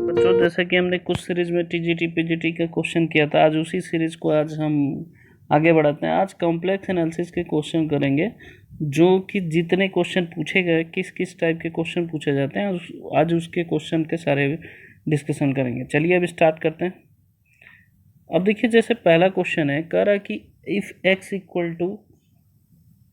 बच्चों, जैसा कि हमने कुछ सीरीज में टीजीटी पीजीटी का क्वेश्चन किया था, आज उसी सीरीज को आज हम आगे बढ़ाते हैं। आज कॉम्प्लेक्स एनालिसिस के क्वेश्चन करेंगे, जो कि जितने क्वेश्चन पूछे गए, किस किस टाइप के क्वेश्चन पूछे जाते हैं, आज उसके क्वेश्चन के सारे डिस्कशन करेंगे। चलिए अब स्टार्ट करते हैं। अब देखिए, जैसे पहला क्वेश्चन है, कह रहा है कि if x equal to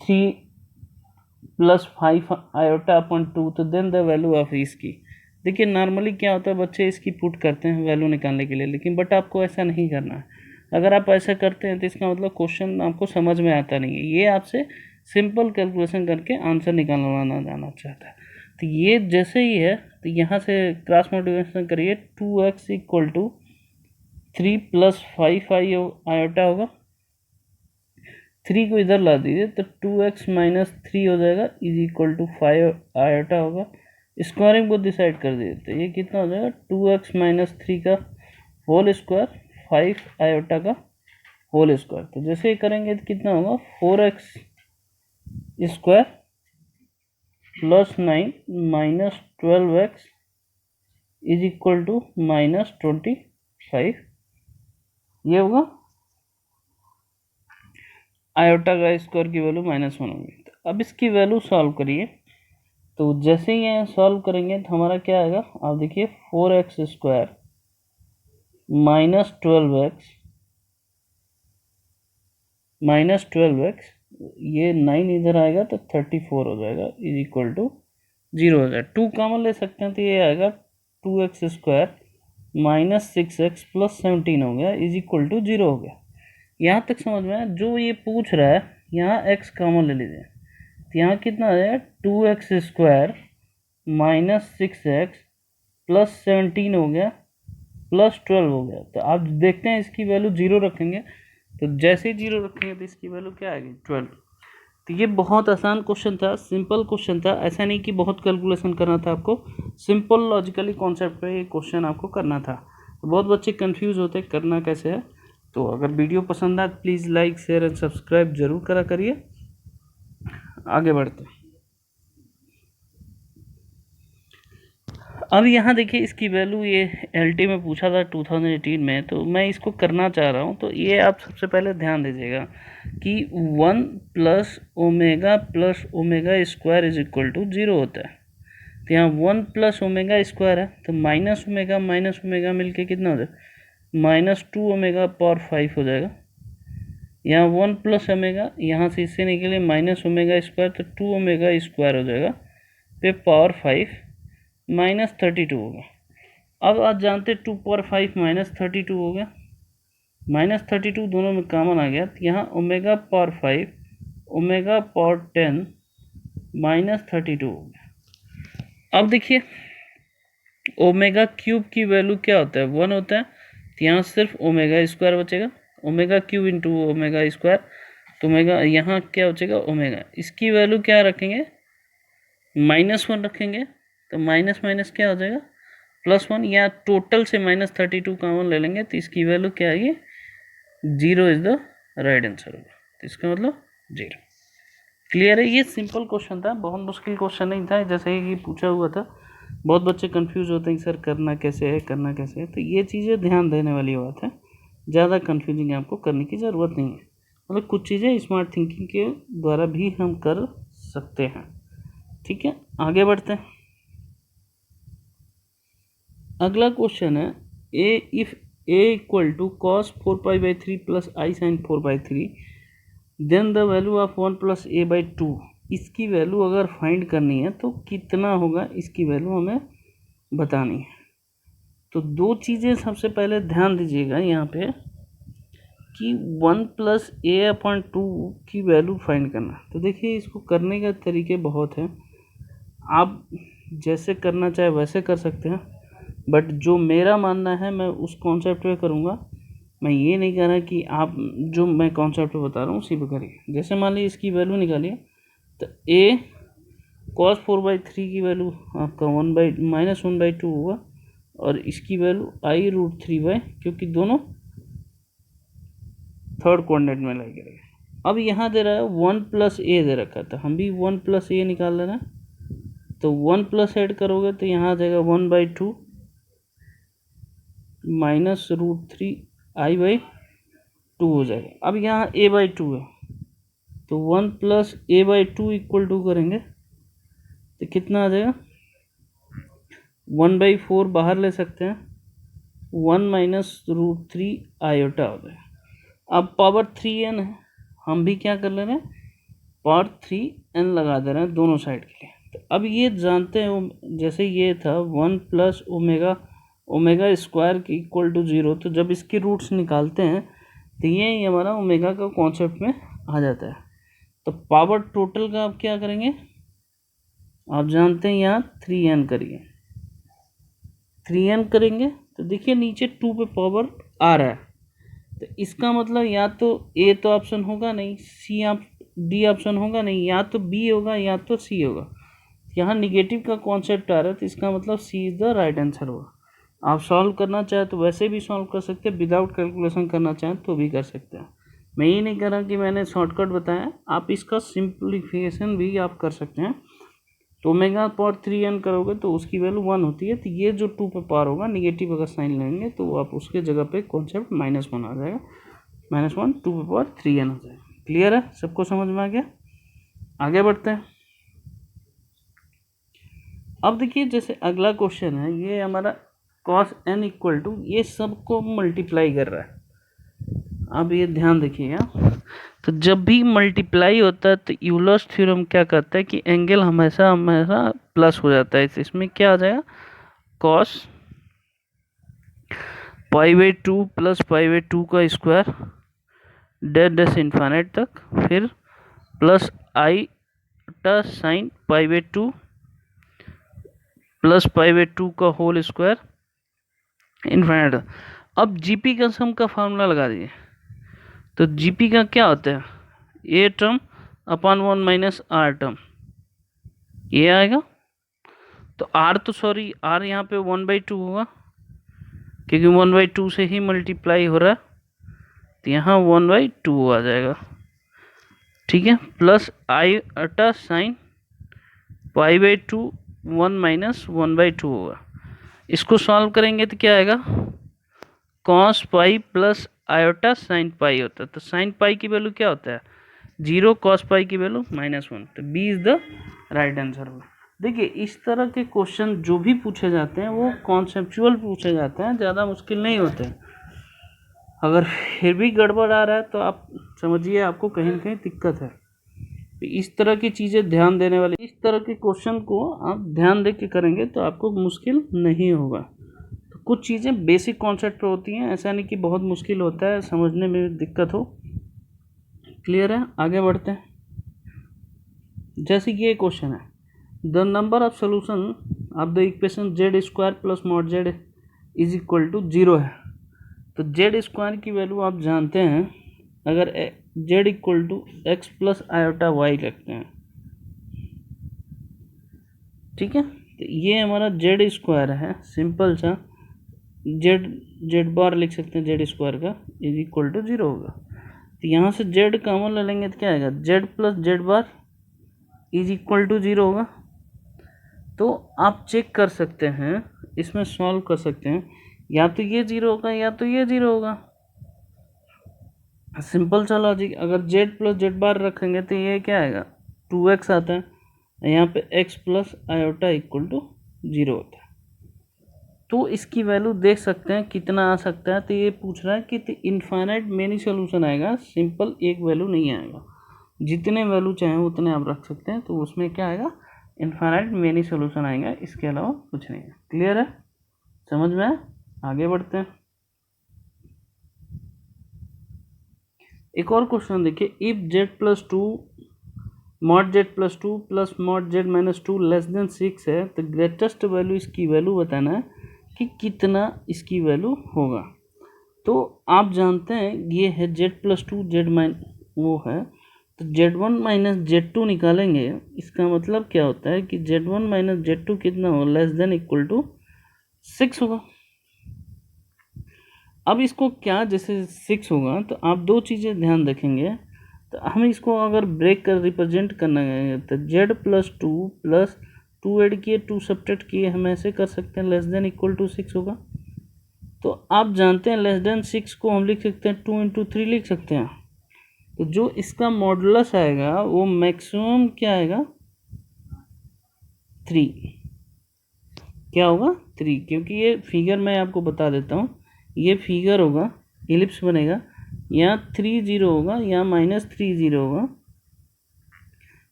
3+5 i/2 तो देन द वैल्यू ऑफ इसकी। देखिए, नॉर्मली क्या होता है, बच्चे इसकी पुट करते हैं वैल्यू निकालने के लिए, लेकिन बट आपको ऐसा नहीं करना है। अगर आप ऐसा करते हैं तो इसका मतलब क्वेश्चन आपको समझ में आता नहीं है। ये आपसे सिंपल कैलकुलेशन करके आंसर निकालना जाना चाहता है। तो ये जैसे ही है, तो यहाँ से क्रॉस मल्टीप्लिकेशन करिए, 2x इक्वल टू 3+5 i होगा। 3 को इधर ला दीजिए तो 2x-3 हो जाएगा, इज इक्वल टू 5 i होगा। स्क्वायरिंग को डिसाइड कर दीजिए तो ये कितना हो जाएगा, 2x-3 का होल स्क्वायर, 5 i का होल स्क्वायर। तो जैसे ही करेंगे तो कितना होगा, 4x square plus 9 minus 12x is equal to -25। ये होगा आयोटा का स्क्वायर की वैल्यू -1 होगी। तो अब इसकी वैल्यू सॉल्व करिए। तो जैसे ही ये सॉल्व करेंगे तो हमारा क्या आएगा, आप देखिए, 4x स्क्वायर -12x ये 9 इधर आएगा तो 34 हो जाएगा, इज इक्वल टू 0 हो जाएगा। 2 कॉमन ले सकते हैं तो ये आएगा 2x स्क्वायर -6x प्लस 17 हो गया, इज इक्वल टू 0 हो गया। यहाँ तक समझ में आया। जो ये पूछ रहा है, यहाँ x कॉमन ले लीजिए तो यहाँ कितना आ जाएगा, 2x स्क्वायर -6x प्लस 17 हो गया प्लस 12 हो गया। तो आप देखते हैं इसकी वैल्यू 0 रखेंगे, तो जैसे ही 0 रखेंगे तो इसकी वैल्यू क्या आएगी, 12। तो ये बहुत आसान क्वेश्चन था, सिंपल क्वेश्चन था। ऐसा नहीं कि बहुत कैलकुलेशन करना था आपको, सिंपल लॉजिकली कॉन्सेप्ट पे ये क्वेश्चन आपको करना था। तो बहुत बच्चे कंफ्यूज होते हैं करना कैसे है। तो अगर वीडियो पसंद आए please like share and subscribe जरूर करा करिए। आगे बढ़ते हैं। अब यहाँ देखिए, इसकी वैल्यू ये एलटी में पूछा था 2018 में, तो मैं इसको करना चाह रहा हूँ। तो ये आप सबसे पहले ध्यान दीजिएगा कि 1 plus omega square is equal to 0 होता है। तो यहाँ 1 प्लस ओमेगा स्क्वायर है, तो माइनस ओमेगा मिलके कितना हो जाएगा, -2 ओमेगा/5 हो जाएगा। यहाँ 1 प्लस ओमेगा, यहाँ से इससे निकले -ओमेगा स्क्वायर, तो 2 ओमेगा स्क्वायर हो जाएगा पे पावर 5 -32 होगा। अब आप जानते 2 पावर 5 -32 हो गया, -32 दोनों में कॉमन आ गया, तो यहाँ ओमेगा पावर 5 ओमेगा पावर 10 -32 हो गया। अब देखिए, ओमेगा क्यूब की वैल्यू क्या होता है, 1 होता है। तो यहाँ सिर्फ ओमेगा स्क्वायर बचेगा, omega cube into omega square, तो ओमेगा यहाँ क्या बचेगा, ओमेगा। इसकी वैल्यू क्या रखेंगे, -1 रखेंगे, तो माइनस माइनस क्या हो जाएगा, +1, या टोटल से -32 कॉमन ले लेंगे तो इसकी वैल्यू क्या आएगी, 0 इज द राइट आंसर होगा। तो इसका मतलब 0। क्लियर है। ये सिंपल क्वेश्चन था, बहुत मुश्किल क्वेश्चन नहीं था, जैसे कि पूछा हुआ था। बहुत बच्चे कंफ्यूज होते हैं सर करना कैसे है, करना कैसे है। तो ये चीज़ें ध्यान देने वाली बात है, ज़्यादा कंफ्यूजिंग आपको करने की ज़रूरत नहीं है। मतलब कुछ चीज़ें स्मार्ट थिंकिंग के द्वारा भी हम कर सकते हैं। ठीक है, आगे बढ़ते हैं। अगला क्वेश्चन है, if a equal to cos 4π/3 plus i sin 4/3 then the value of 1 plus a/2। इसकी वैल्यू अगर फाइंड करनी है तो कितना होगा, इसकी वैल्यू हमें बतानी है। तो दो चीज़ें सबसे पहले ध्यान दीजिएगा यहाँ पे, कि 1 प्लस a/2 की वैल्यू फाइंड करना। तो देखिए, इसको करने का तरीके बहुत हैं, आप जैसे करना चाहे वैसे कर सकते हैं, बट जो मेरा मानना है मैं उस कॉन्सेप्ट पे करूँगा। मैं ये नहीं कह रहा कि आप जो मैं कॉन्सेप्ट बता रहा हूँ उसी पे करिए। जैसे मान लीजिए इसकी वैल्यू निकालिए, तो a cos 4/3 की वैल्यू आपका -1/2 होगा, और इसकी वैल्यू i√3/, क्योंकि दोनों थर्ड कोऑर्डिनेट में लगे रहेगा। अब यहाँ दे रहा है 1 प्लस a दे रखा था, हम भी 1 प्लस a निकाल लेना। तो 1 प्लस ऐड करोगे तो यहाँ आ जाएगा 1/2 माइनस √3 i/2 हो जाएगा। अब यहाँ a/2 है तो 1 प्लस a/2 इक्वल टू करेंगे तो कितना आ जाएगा, 1/4 बाहर ले सकते हैं, 1 माइनस √3 आयोटा हो जाएगा। अब पावर 3n है, हम भी क्या कर ले रहे हैं, पावर 3n लगा दे रहे हैं दोनों साइड के लिए। तो अब ये जानते हैं, जैसे ये था 1 प्लस ओमेगा स्क्वायर की इक्वल टू 0, तो जब इसकी रूट्स निकालते हैं तो ये हमारा ओमेगा का कॉन्सेप्ट में आ जाता है। तो पावर टोटल का आप क्या करेंगे, आप जानते हैं यहाँ 3n करिए, 3n करेंगे तो देखिए नीचे 2 पे पावर आ रहा है, तो इसका मतलब या तो ए तो ऑप्शन होगा नहीं, सी आप डी ऑप्शन होगा नहीं, या तो बी होगा या तो सी होगा। यहाँ निगेटिव का कॉन्सेप्ट आ रहा है तो इसका मतलब सी इज़ द राइट आंसर होगा। आप सॉल्व करना चाहें तो वैसे भी सॉल्व कर सकते हैं, विदाउट कैलकुलेशन करना चाहें तो भी कर सकते हैं। मैं ये नहीं कह रहा कि मैंने शॉर्टकट बताया, आप इसका सिंप्लीफिकेशन भी आप कर सकते हैं। तो ओमेगा पावर 3n करोगे तो उसकी वैल्यू 1 होती है, तो ये जो 2 पे पावर होगा निगेटिव अगर साइन लेंगे तो आप उसके जगह पे कॉन्सेप्ट -1 आ जाएगा, -1 2 पे पावर 3n आ जाएगा। क्लियर है, सबको समझ में आ गया? आगे बढ़ते हैं। अब देखिए जैसे अगला क्वेश्चन है, ये हमारा cos n इक्वल टू ये सबको मल्टीप्लाई कर रहा है। अब ये ध्यान देखिएगा, तो जब भी मल्टीप्लाई होता है तो यूलर्स थ्योरम क्या कहता है कि एंगल हमेशा हमेशा प्लस हो जाता है। इसमें क्या आ जाएगा, cos π/2 प्लस π/2 का स्क्वायर डैश इन्फाइनाइट तक, फिर प्लस i साइन π/2 प्लस π/2 का होल स्क्वायर इन्फाइनाइट। अब जीपी का सम का फार्मूला लगा दीजिए, तो जीपी का क्या होता है, a term upon 1 minus r term, ये आएगा। तो आर तो सॉरी आर यहाँ पे 1/2 होगा क्योंकि 1/2 से ही मल्टीप्लाई हो रहा है, तो यहाँ 1/2 आ जाएगा, ठीक है। प्लस आई अटा साइन π/2 1 माइनस 1/2 होगा। इसको सॉल्व करेंगे तो क्या आएगा, cos pi plus iota sine pi होता है। तो साइन पाई की वैल्यू क्या होता है 0, cos पाई की वैल्यू -1, तो B is the right answer होगा। देखिए इस तरह के क्वेश्चन जो भी पूछे जाते हैं वो कॉन्सेप्चुअल पूछे जाते हैं, ज़्यादा मुश्किल नहीं होते हैं। अगर फिर भी गड़बड़ आ रहा है तो आप समझिए आपको कहीं ना कहीं दिक्कत है। इस तरह की चीज़ें ध्यान देने वाले, इस तरह के क्वेश्चन को आप ध्यान दे के करेंगे तो आपको मुश्किल नहीं होगा। तो कुछ चीज़ें बेसिक कॉन्सेप्ट पे होती हैं, ऐसा नहीं कि बहुत मुश्किल होता है, समझने में दिक्कत हो। क्लियर है, आगे बढ़ते हैं। जैसे ये क्वेश्चन है, the number of solution of the equation Z square plus mod Z is equal to 0 है। तो जेड स्क्वायर की वैल्यू आप जानते हैं, अगर z equal to x plus iota y रखते हैं, ठीक है, तो ये हमारा जेड स्क्वायर है, सिंपल सा जेड बार लिख सकते हैं, जेड स्क्वायर का इज इक्वल टू 0 होगा। तो यहाँ से जेड कॉमन ले लेंगे तो क्या आएगा, z plus z bar is equal to 0 होगा। तो आप चेक कर सकते हैं, इसमें सॉल्व कर सकते हैं, या तो ये 0 होगा या तो ये 0 होगा, सिंपल सा लॉजिक। अगर जेड प्लस जेड बार रखेंगे तो ये क्या आएगा 2x आता है, यहाँ पे x plus iota equal to 0 होता है। तो इसकी वैल्यू देख सकते हैं कितना आ सकता है। तो ये पूछ रहा है कि इनफाइनाइट मेनी सोल्यूशन आएगा, सिंपल एक वैल्यू नहीं आएगा, जितने वैल्यू चाहें उतने आप रख सकते हैं। तो उसमें क्या आएगा, इनफाइनाइट मेनी सोल्यूशन आएगा, इसके अलावा कुछ नहीं है। क्लियर है, समझ में आया? आगे बढ़ते हैं। एक और क्वेश्चन देखिए, if Z plus 2 mod Z plus 2 plus mod z minus 2 less than 6 है, तो ग्रेटेस्ट वैल्यू इसकी वैल्यू बताना है कि कितना इसकी वैल्यू होगा। तो आप जानते हैं ये है जेड प्लस 2 जेड वो है, तो Z1 माइनस Z2 निकालेंगे, इसका मतलब क्या होता है कि Z1 माइनस Z2 कितना हो, लेस देन इक्वल टू 6 होगा। अब इसको क्या, जैसे 6 होगा तो आप दो चीज़ें ध्यान रखेंगे। तो हम इसको अगर ब्रेक कर रिप्रेजेंट करना है तो Z प्लस 2 प्लस 2 ऐड किए 2 सब्ट्रैक्ट किए, हम ऐसे कर सकते हैं, लेस देन इक्वल टू 6 होगा। तो आप जानते हैं लेस देन 6 को हम लिख सकते हैं 2 इंटू 3 लिख सकते हैं। तो जो इसका मॉडुलस आएगा वो मैक्सिमम क्या आएगा 3, क्या होगा 3, क्योंकि ये फिगर मैं आपको बता देता हूँ, ये फिगर होगा एलिप्स बनेगा, यहाँ 3 0 होगा, यहाँ -3 0 होगा,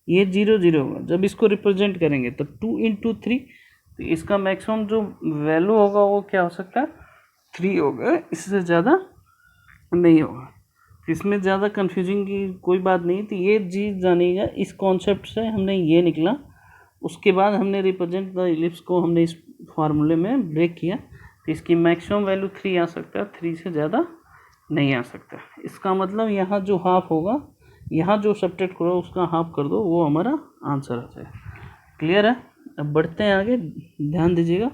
ये 0 0 होगा। जब इसको रिप्रेजेंट करेंगे तो 2 इंटू 3, तो इसका मैक्सिमम जो वैल्यू होगा वो क्या हो सकता है 3 होगा, इससे ज़्यादा नहीं होगा। इसमें ज़्यादा कन्फ्यूजिंग की कोई बात नहीं। तो ये चीज़ जानिएगा, इस कॉन्सेप्ट से हमने ये निकला, उसके बाद हमने रिप्रेजेंट द एलिप्स को हमने इस फार्मूले में ब्रेक किया। तो इसकी मैक्सिमम वैल्यू 3 आ सकता है, 3 से ज़्यादा नहीं आ सकता। इसका मतलब यहाँ जो हाफ होगा, यहाँ जो सब्ट्रैक्ट करो उसका हाफ कर दो, वो हमारा आंसर आ जाएगा। क्लियर है? अब बढ़ते हैं आगे, ध्यान दीजिएगा।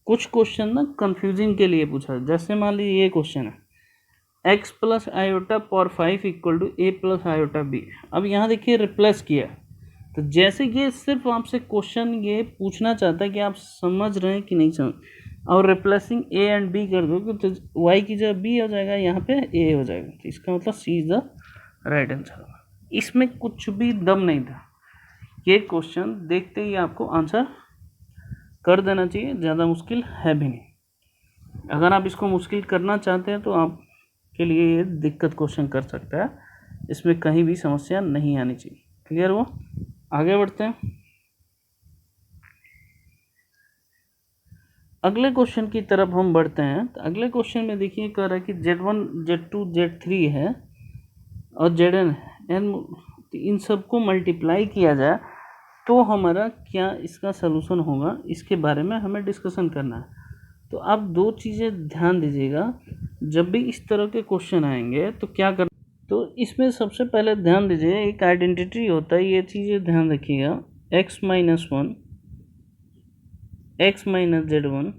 कुछ क्वेश्चन ना कन्फ्यूजिंग के लिए पूछा है। जैसे मान लीजिए ये क्वेश्चन है, x plus iota power 5 equal to a plus iota b। अब यहाँ देखिए रिप्लेस किया, तो जैसे ये सिर्फ आपसे क्वेश्चन ये पूछना चाहता है कि आप समझ रहे हैं कि नहीं समझ, और रिप्लेसिंग a एंड b कर दो तो y की जगह b हो जाएगा, यहाँ पे a हो जाएगा। तो इसका मतलब c is the right answer. इसमें कुछ भी दम नहीं था, ये क्वेश्चन देखते ही आपको आंसर कर देना चाहिए, ज़्यादा मुश्किल है भी नहीं। अगर आप इसको मुश्किल करना चाहते हैं तो आपके लिए ये दिक्कत क्वेश्चन कर सकता है, इसमें कहीं भी समस्या नहीं आनी चाहिए। क्लियर हुआ? आगे बढ़ते हैं, अगले क्वेश्चन की तरफ हम बढ़ते हैं। तो अगले क्वेश्चन में देखिए कह रहा है कि Z1 Z2 Z3 है और Zn n, इन सबको मल्टीप्लाई किया जाए तो हमारा क्या इसका सलूशन होगा, इसके बारे में हमें डिस्कशन करना है। तो आप दो चीज़ें ध्यान दीजिएगा, जब भी इस तरह के क्वेश्चन आएंगे तो क्या कर, तो इसमें सबसे पहले ध्यान दीजिए एक आइडेंटिटी होता है, ये चीज़ें ध्यान रखिएगा। x minus 1, x minus Z1,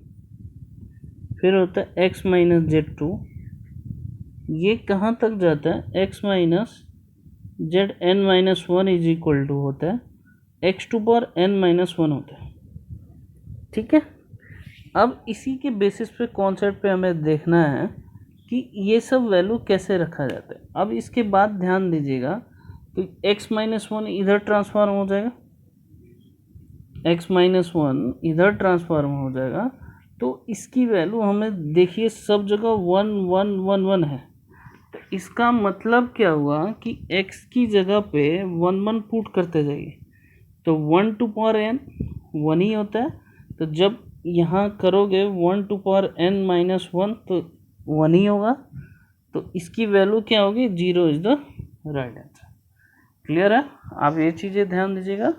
फिर होता है x माइनस Z2, ये कहाँ तक जाता है x minus Zn minus 1 is equal to होता है x to power n minus 1 होता है। ठीक है, अब इसी के बेसिस पे कॉन्सेप्ट पे हमें देखना है कि ये सब वैल्यू कैसे रखा जाता है। अब इसके बाद ध्यान दीजिएगा, तो x माइनस 1 इधर ट्रांसफॉर्म हो जाएगा, x माइनस 1 इधर ट्रांसफॉर्म हो जाएगा, तो इसकी वैल्यू हमें देखिए सब जगह 1 1 1 1 है। तो इसका मतलब क्या हुआ कि x की जगह पे 1 1 पुट करते जाइए, तो 1 टू पावर n 1 ही होता है। तो जब यहाँ करोगे 1 टू पावर n माइनस 1 तो 1 ही होगा, तो इसकी वैल्यू क्या होगी 0 is the right answer. Clear है? आप ये चीज़ें ध्यान दीजिएगा,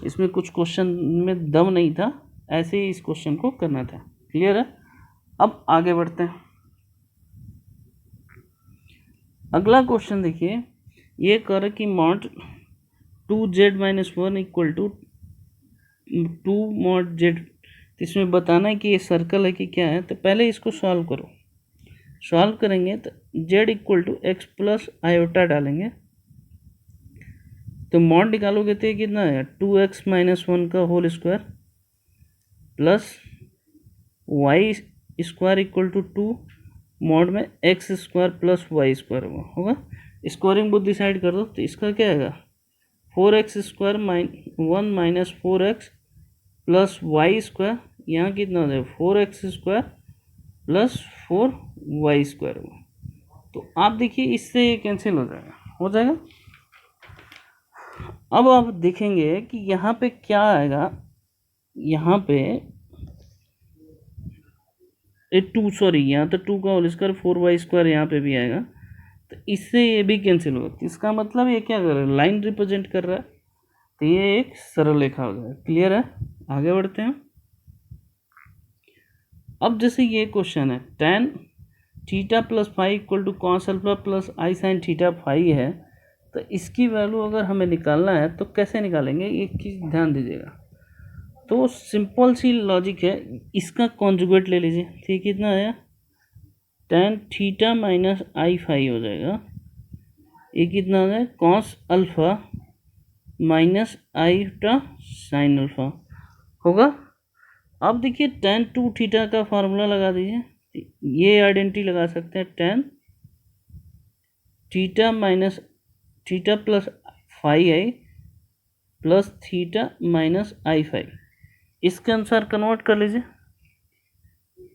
इसमें कुछ क्वेश्चन में दम नहीं था, ऐसे ही इस क्वेश्चन को करना था। क्लियर है? अब आगे बढ़ते हैं, अगला क्वेश्चन देखिए, ये कर कि mod 2z minus 1 equal to 2 mod z। इसमें बताना है कि ये सर्कल है कि क्या है। तो पहले इसको सॉल्व करो, सॉल्व करेंगे तो z equal to x plus iota डालेंगे, तो मॉड निकालोगे तो ये कितना है 2x माइनस 1 का whole square plus y square equal to 2 mod में x square plus y square होगा। स्क्वायरिंग बुद्ध डिसाइड कर दो, तो इसका क्या आएगा 4x square 1 minus 4x plus y square, यहाँ कितना हो जाएगा 4x square plus 4y square होगा। तो आप देखिए इससे ये कैंसिल हो जाएगा। अब आप देखेंगे कि यहाँ पे क्या आएगा, यहाँ पे यहाँ तो 2 का होल स्क्वायर 4y स्क्वायर यहाँ पे भी आएगा, तो इससे ये भी कैंसिल होगा। तो इसका मतलब ये क्या कर रहा है, लाइन रिप्रेजेंट कर रहा है, तो ये एक सरल रेखा हो जाएगा। क्लियर है? आगे बढ़ते हैं। अब जैसे ये क्वेश्चन है tan theta plus phi equal to cos alpha plus i sine theta phi है, तो इसकी वैल्यू अगर हमें निकालना है तो कैसे निकालेंगे, एक चीज़ ध्यान दीजिएगा। तो सिंपल सी लॉजिक है, इसका कॉन्जुगेट ले लीजिए, ठीक कितना आया tan theta minus i phi हो जाएगा, ये कितना हो जाएगा cos alpha minus आईटा sine alpha होगा। अब देखिए tan 2 थीटा का फार्मूला लगा दीजिए, ये आइडेंटिटी लगा सकते हैं, tan theta minus theta plus phi i plus theta minus i phi, इसके अनुसार कन्वर्ट कर लीजिए,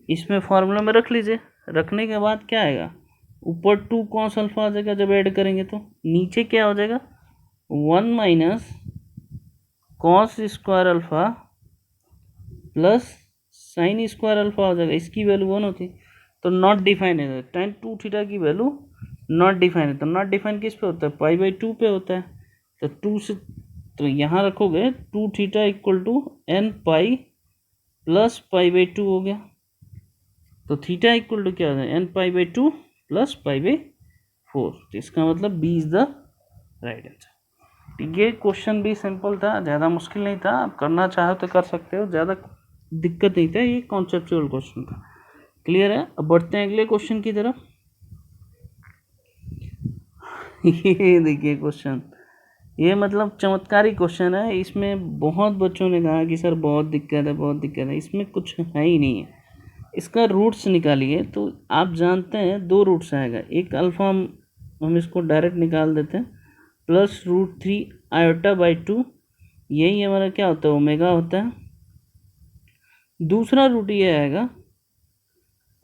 इसमें फार्मूला में रख लीजिए। रखने के बाद क्या आएगा, ऊपर 2 कॉस अल्फा आ जाएगा जब ऐड करेंगे, तो नीचे क्या हो जाएगा 1 minus cos square alpha plus sine square alpha हो जाएगा। इसकी वैल्यू 1 होती तो नॉट डिफाइन है, tan 2 थीटा की वैल्यू नॉट डिफाइन है। तो नॉट डिफाइन किस पे होता है, π/2 पे होता है। तो 2 से तो यहाँ रखोगे 2 theta equal to n pi plus π/2 हो गया। तो थीटा इक्वल टू क्या हो जाए n π/2 प्लस π/4। तो इसका मतलब B is the right answer. ये क्वेश्चन भी सिंपल था, ज़्यादा मुश्किल नहीं था, आप करना चाहो तो कर सकते हो, ज़्यादा दिक्कत नहीं था, ये कॉन्सेप्चुअल क्वेश्चन था। क्लियर है। अब बढ़ते हैं अगले क्वेश्चन की तरफ। ये देखिए क्वेश्चन, ये मतलब चमत्कारी क्वेश्चन है। इसमें बहुत बच्चों ने कहा कि सर बहुत दिक्कत है, बहुत दिक्कत है। इसमें कुछ है ही नहीं है। इसका रूट्स निकालिए तो आप जानते हैं 2 रूट्स आएगा, एक अल्फा हम इसको डायरेक्ट निकाल देते हैं, प्लस √3 आयोटा बाई 2, यही हमारा क्या होता है ओमेगा होता है। दूसरा रूट ये आएगा,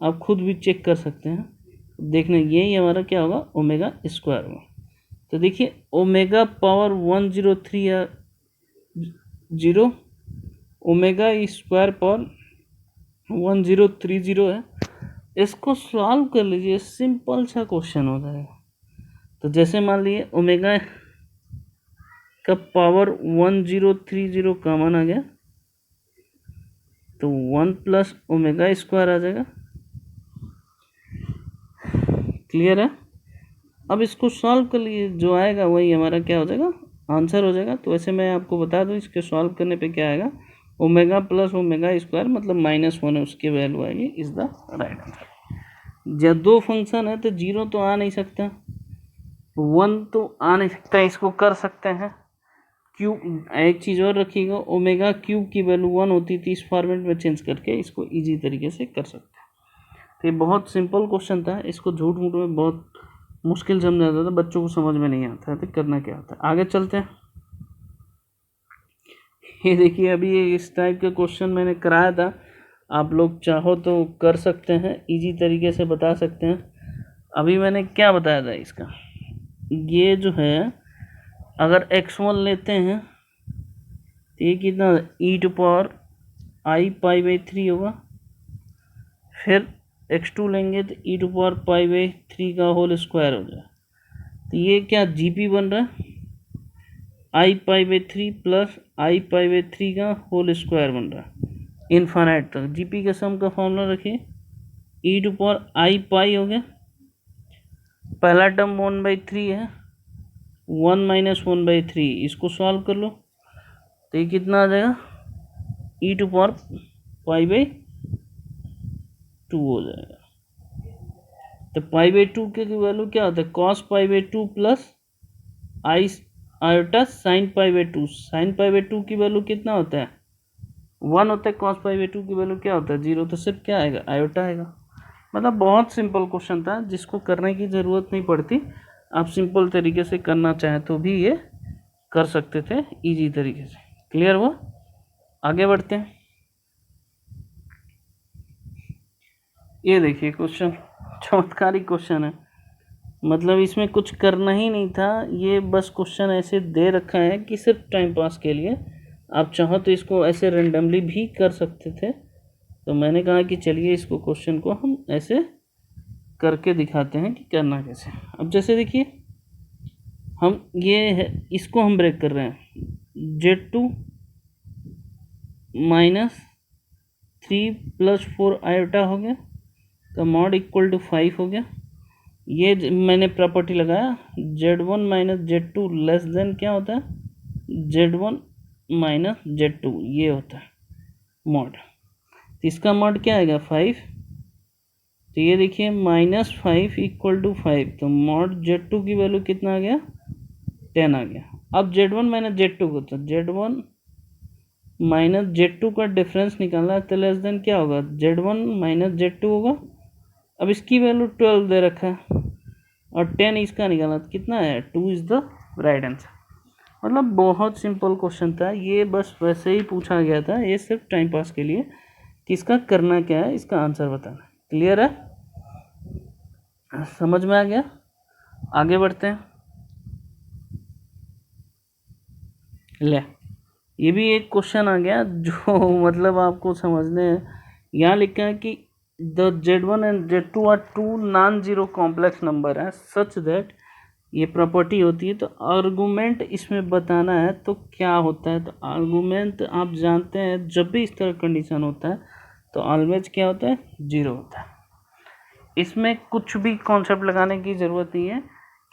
आप खुद भी चेक कर सकते हैं, देखना यही हमारा क्या होगा ओमेगा स्क्वायर होगा। तो देखिए ओमेगा पावर 103 या 0, ओमेगा स्क्वायर पावर 1030 है। इसको सॉल्व कर लीजिए, सिंपल सा क्वेश्चन हो जाएगा। तो जैसे मान लीजिए ओमेगा का पावर 1030 कॉमन आ गया, तो 1 प्लस ओमेगा स्क्वायर आ जाएगा। क्लियर है। अब इसको सॉल्व कर लिए, जो आएगा वही हमारा क्या हो जाएगा आंसर हो जाएगा। तो ऐसे मैं आपको बता दूं, इसके सॉल्व करने पे क्या आएगा, ओमेगा प्लस ओमेगा स्क्वायर मतलब -1 है, उसकी वैल्यू आएगी इज द राइट आंसर। जब 2 फंक्शन है तो 0 तो आ नहीं सकता, 1 तो आ नहीं सकता, इसको कर सकते हैं क्यूब। एक चीज़ और रखिएगा, ओमेगा क्यूब की वैल्यू 1 होती थी, इस फॉर्मेट में चेंज करके इसको ईजी तरीके से कर सकते हैं। तो ये बहुत सिंपल क्वेश्चन था, इसको झूठ मूठ में बहुत मुश्किल समझा जाता था, बच्चों को समझ में नहीं आता है तो करना क्या होता है। आगे चलते हैं। ये देखिए अभी इस टाइप के क्वेश्चन मैंने कराया था, आप लोग चाहो तो कर सकते हैं, इजी तरीके से बता सकते हैं। अभी मैंने क्या बताया था इसका, ये जो है अगर x1 लेते हैं तो ये कितना e⁻i⁻³ होगा, फिर x2 लेंगे तो e⁻π/3 का होल स्क्वायर हो जाए। तो ये क्या जीपी बन रहा है i⁻³ प्लस i⁻³ का होल स्क्वायर बन रहा है इनफाइनाइट तक। जीपी के सम का फॉर्मूला रखिए, e⁻i⁻ हो गया, पहला टर्म 1/3 है, 1 - 1/3, इसको सॉल्व कर लो तो ये कितना आ जाएगा e⁻π/2 हो जाएगा। तो π/2 की वैल्यू क्या होता है cos π/2 प्लस आई आयोटा साइन π/2। साइन π/2 की वैल्यू कितना होता है 1 होता है, cos π/2 की वैल्यू क्या होता है 0, तो सिर्फ क्या आएगा आयोटा आएगा। मतलब बहुत सिंपल क्वेश्चन था, जिसको करने की ज़रूरत नहीं पड़ती, आप सिंपल तरीके से करना चाहें तो भी ये कर सकते थे इजी तरीके से। क्लियर हुआ। आगे बढ़ते हैं। ये देखिए क्वेश्चन चमत्कारी क्वेश्चन है, मतलब इसमें कुछ करना ही नहीं था, ये बस क्वेश्चन ऐसे दे रखा है कि सिर्फ टाइम पास के लिए, आप चाहो तो इसको ऐसे रेंडमली भी कर सकते थे। तो मैंने कहा कि चलिए इसको क्वेश्चन को हम ऐसे करके दिखाते हैं कि करना कैसे। अब जैसे देखिए हम ये है, इसको हम ब्रेक कर रहे हैं, Z2 - 3 + 4 आयोटा हो गया, का मॉड इक्वल टू 5 हो गया। ये मैंने प्रॉपर्टी लगाया, Z1 - Z2 लेस देन क्या होता है Z1 - Z2, ये होता है मॉड। तो इसका मॉड क्या आएगा 5। तो ये देखिए -5 = 5, तो मॉड Z2 की वैल्यू कितना आ गया 10 आ गया। अब Z1 माइनस Z2 को, तो Z1 माइनस Z2 का डिफरेंस निकालना है, तो लेस देन क्या होगा, Z1 माइनस Z2 होगा। अब इसकी वैल्यू 12 दे रखा है और 10 इसका निकालना, तो कितना है, 2 इज़ द राइट आंसर। मतलब बहुत सिंपल क्वेश्चन था ये, बस वैसे ही पूछा गया था, ये सिर्फ टाइम पास के लिए कि इसका करना क्या है, इसका आंसर बताना। क्लियर है, समझ में आ गया? आगे बढ़ते हैं। ले, ये भी एक क्वेश्चन आ गया जो मतलब आपको समझने हैं। यहाँ लिखा है कि the Z1 and Z2 are two non zero complex number है सच दैट, ये प्रॉपर्टी होती है। तो आर्गूमेंट इसमें बताना है, तो क्या होता है, तो आर्गूमेंट आप जानते हैं जब भी इस तरह कंडीशन होता है तो ऑलवेज क्या होता है, जीरो होता है। इसमें कुछ भी कॉन्सेप्ट लगाने की ज़रूरत नहीं है,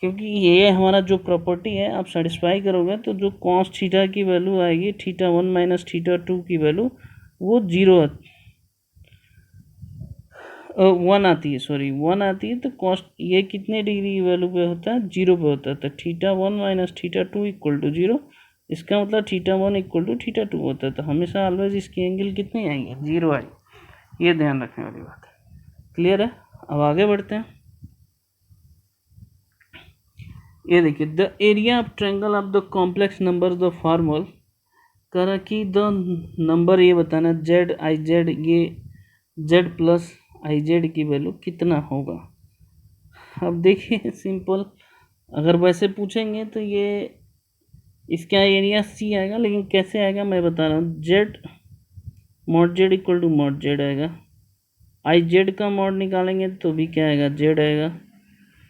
क्योंकि ये हमारा जो प्रॉपर्टी है आप सेटिस्फाई करोगे तो जो कॉस थीटा की वैल्यू आएगी, θ1 माइनस θ2 की वैल्यू वो जीरो 1 आती है, सॉरी 1 आती है। तो कॉस्ट ये कितने डिग्री की वैल्यू पे होता है, जीरो पे होता है। तो θ1 माइनस θ2 इक्वल टू जीरो, इसका मतलब θ1 इक्वल टू θ2 होता है। तो हमेशा ऑलवेज इसकी एंगल कितनी आएंगे, जीरो आएगी। ये ध्यान रखने वाली बात है। क्लियर है, अब आगे बढ़ते हैं। ये देखिए, the area of triangle of the complex number the फॉर्मूल करा कि द नंबर ये बताना जेड आई जेड, ये जेड प्लस आई जेड की वैल्यू कितना होगा। अब देखिए सिंपल, अगर वैसे पूछेंगे तो ये इसका एरिया सी आएगा, लेकिन कैसे आएगा मैं बता रहा हूँ। Z mod z equal to mod z आएगा, आई जेड का मॉड निकालेंगे तो भी क्या आएगा, जेड आएगा।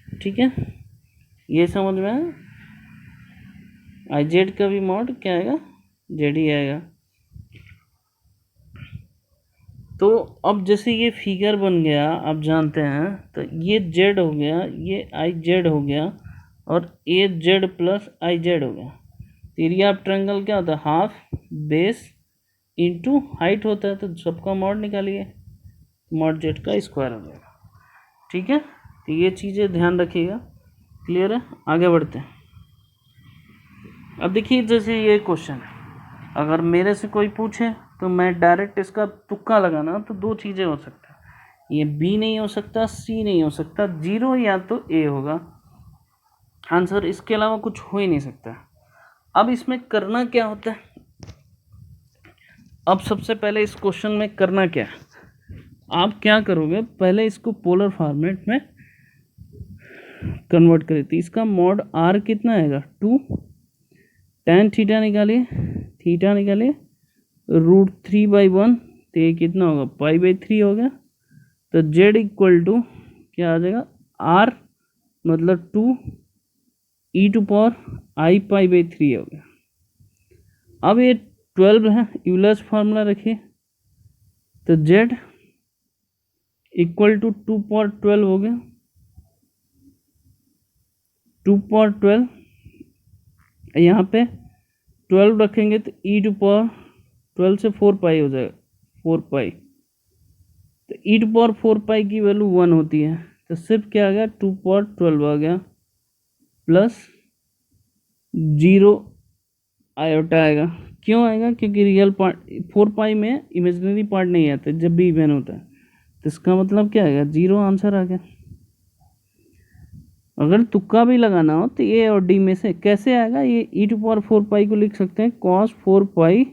ठीक है, ये समझ में आया, आई जेड का भी मॉड क्या आएगा, जेड ही आएगा। तो अब जैसे ये फिगर बन गया, आप जानते हैं, तो ये जेड हो गया, ये आई जेड हो गया, और ये जेड प्लस आई जेड हो गया। एरिया ऑफ ट्रायंगल क्या होता है, हाफ बेस इंटू हाइट होता है। तो सबका मॉड निकालिए, मॉड जेड का स्क्वायर हो जाएगा। ठीक है, तो ये चीज़ें ध्यान रखिएगा। क्लियर है, आगे बढ़ते हैं। अब देखिए जैसे ये क्वेश्चन है, अगर मेरे से कोई पूछे तो मैं डायरेक्ट इसका तुक्का लगाना, तो दो चीज़ें हो सकता है, ये बी नहीं हो सकता, सी नहीं हो सकता, जीरो या तो ए होगा आंसर, इसके अलावा कुछ हो ही नहीं सकता। अब इसमें करना क्या होता है, अब सबसे पहले इस क्वेश्चन में करना क्या है, आप क्या करोगे, पहले इसको पोलर फॉर्मेट में कन्वर्ट करें। तो इसका मॉड आर कितना आएगा, 2 tan थीटा निकालिए, थीटा निकालिए, √3/1, तो ये कितना होगा, π/3 हो गया। तो z इक्वल टू क्या आ जाएगा, r मतलब 2 e⁻i π/3 हो गया। अब ये 12 है, यूलर्स फार्मूला रखिए, तो z इक्वल टू 2/12 हो गया, 2/12, यहाँ पे 12 रखेंगे तो e⁻12 से 4π हो जाएगा, 4π। तो e⁻4π की वैल्यू 1 होती है, तो सिर्फ क्या आ गया, 2/12 आ गया, प्लस 0 आयोटा आएगा। क्यों आएगा, क्योंकि रियल पार्ट 4π में इमेजिनरी पार्ट नहीं आता जब भी इवन होता है। तो इसका मतलब क्या आएगा, 0 आंसर आ गया। अगर तुक्का भी लगाना हो तो ए और डी में से कैसे आएगा, ये e⁻4π को लिख सकते हैं cos 4π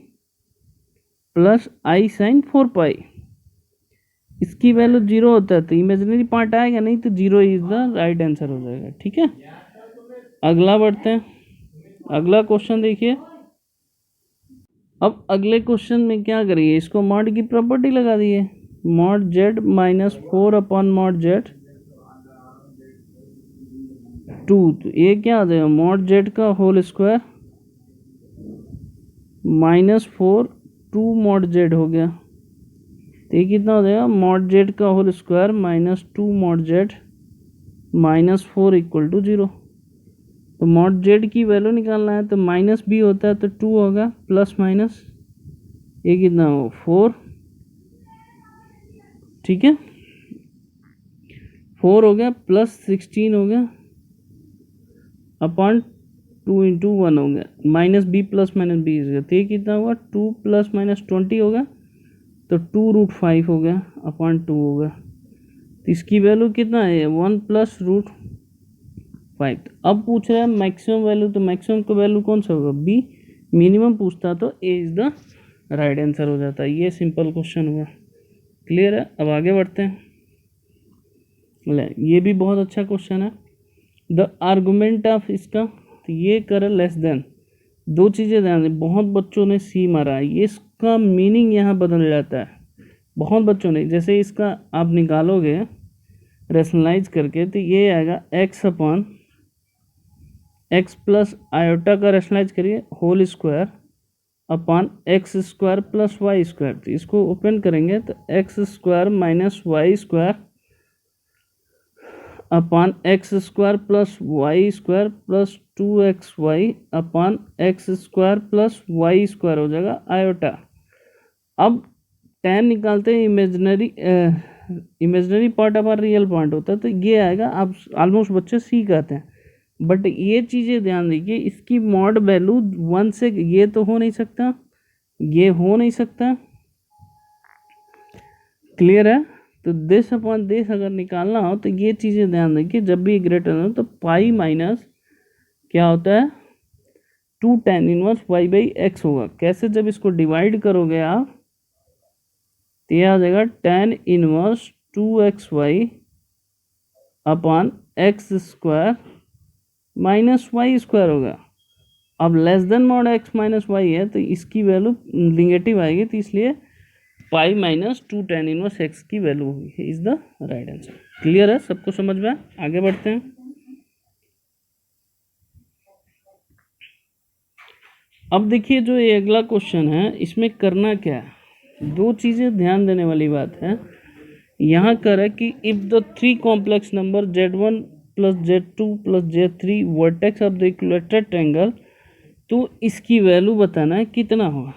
प्लस i sin 4π। इसकी वैल्यू 0 होता है तो इमेजिनरी पार्ट आएगा नहीं, तो 0 इज द राइट आंसर हो जाएगा। ठीक है, अगला बढ़ते हैं। अगला क्वेश्चन देखिए, अब अगले क्वेश्चन में क्या करिए, इसको मॉड की प्रॉपर्टी लगा दिए, मॉड जेड माइनस 4/मॉड जेड 2। तो ये क्या आ जाएगा, मॉड जेड का होल स्क्वायर -4 2 मॉड जेड हो गया। तो ये कितना हो जाएगा, मॉड जेड का whole square -2 mod z -4 equal to 0। तो मॉड जेड की वैल्यू निकालना है, तो माइनस भी होता है तो 2 होगा, प्लस माइनस ये कितना हो 4। ठीक है, 4 हो गया, प्लस 16 हो गया अपॉन 2 इंटू 1 हो गया, minus B plus minus B हो गया, तो ये कितना होगा 2 प्लस माइनस 20 होगा, तो 2√5 हो गया अपॉन 2 होगा। तो इसकी वैल्यू कितना है 1 प्लस √5। अब पूछ रहा है मैक्सिमम वैल्यू, तो मैक्सिमम का वैल्यू कौन सा होगा बी, मिनिमम पूछता तो A is the right answer हो जाता है। ये सिंपल क्वेश्चन हुआ। क्लियर है। अब आगे बढ़ते हैं। ये भी बहुत अच्छा क्वेश्चन है। द आर्गूमेंट ऑफ इसका, तो ये कर लेस देन, दो चीज़ें ध्यान दें, बहुत बच्चों ने सी मारा है, ये इसका मीनिंग यहाँ बदल जाता है। बहुत बच्चों ने, जैसे इसका आप निकालोगे रेशनलाइज करके, तो ये आएगा x upon x plus iota का रेशनलाइज करिए whole square upon x square plus y square. तो इसको ओपन करेंगे तो x square minus y square upon x square plus y square plus 2xy upon x square plus y square हो जाएगा iota. अब tan निकालते हैं, इमेजनरी पार्ट हमारा रियल पार्ट होता है, तो ये आएगा। आप ऑलमोस्ट बच्चे सी कहते हैं, बट ये चीज़ें ध्यान देखिए, इसकी मॉड वैल्यू 1 से, ये तो हो नहीं सकता, ये हो नहीं सकता। क्लियर है। तो दिस अपॉन दिस अगर निकालना हो तो ये चीज़ें ध्यान देखिए, जब भी ग्रेटर हो तो पाई माइनस क्या होता है 2 tan inverse y by x होगा। कैसे, जब इसको डिवाइड करोगे आप तो यह आ जाएगा tan inverse 2xy upon x square minus y square होगा। अब less than mod x minus y है, तो इसकी वैल्यू निगेटिव आएगी, तो इसलिए pi minus 2 tan inverse x की वैल्यू होगी, is the right answer. Clear है, सबको समझ में। आगे बढ़ते हैं। अब देखिए जो ये अगला क्वेश्चन है, इसमें करना क्या है, दो चीज़ें ध्यान देने वाली बात है। यहाँ कर है कि if the 3 complex number z1 plus z2 plus z3 vertex of the equilateral triangle, तो इसकी वैल्यू बताना है कितना होगा।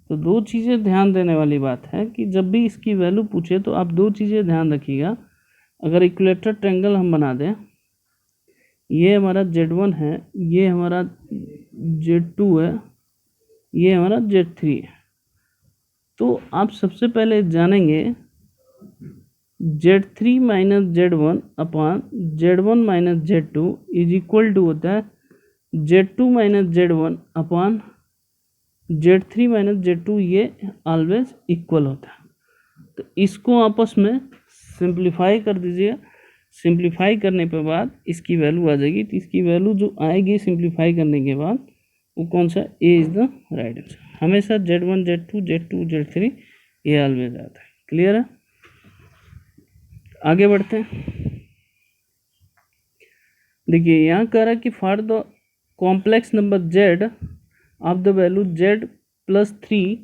तो दो चीज़ें ध्यान देने वाली बात है कि जब भी इसकी वैल्यू पूछे तो आप दो चीज़ें ध्यान रखिएगा। अगर इक्विलेटरल ट्रायंगल हम बना दें, ये हमारा z1 है, ये हमारा z2 है, ये हमारा z3 है, तो आप सबसे पहले जानेंगे z3 minus z1 upon z1 minus z2 is equal to होता है z2 minus z1 upon z3 minus z2, ये ऑलवेज इक्वल होता है। तो इसको आपस में सिंप्लीफाई कर दीजिए। सिंप्लीफाई करने के बाद इसकी वैल्यू आ जाएगी, तो इसकी वैल्यू जो आएगी सिंप्लीफाई करने के बाद वो कौन सा, A is the right answer. हमेशा z1 z2 z2 z3 ये ऑलवेज आता है। क्लियर है। आगे बढ़ते हैं। देखिए यहाँ कह रहा है कि for the complex number z of the value z plus 3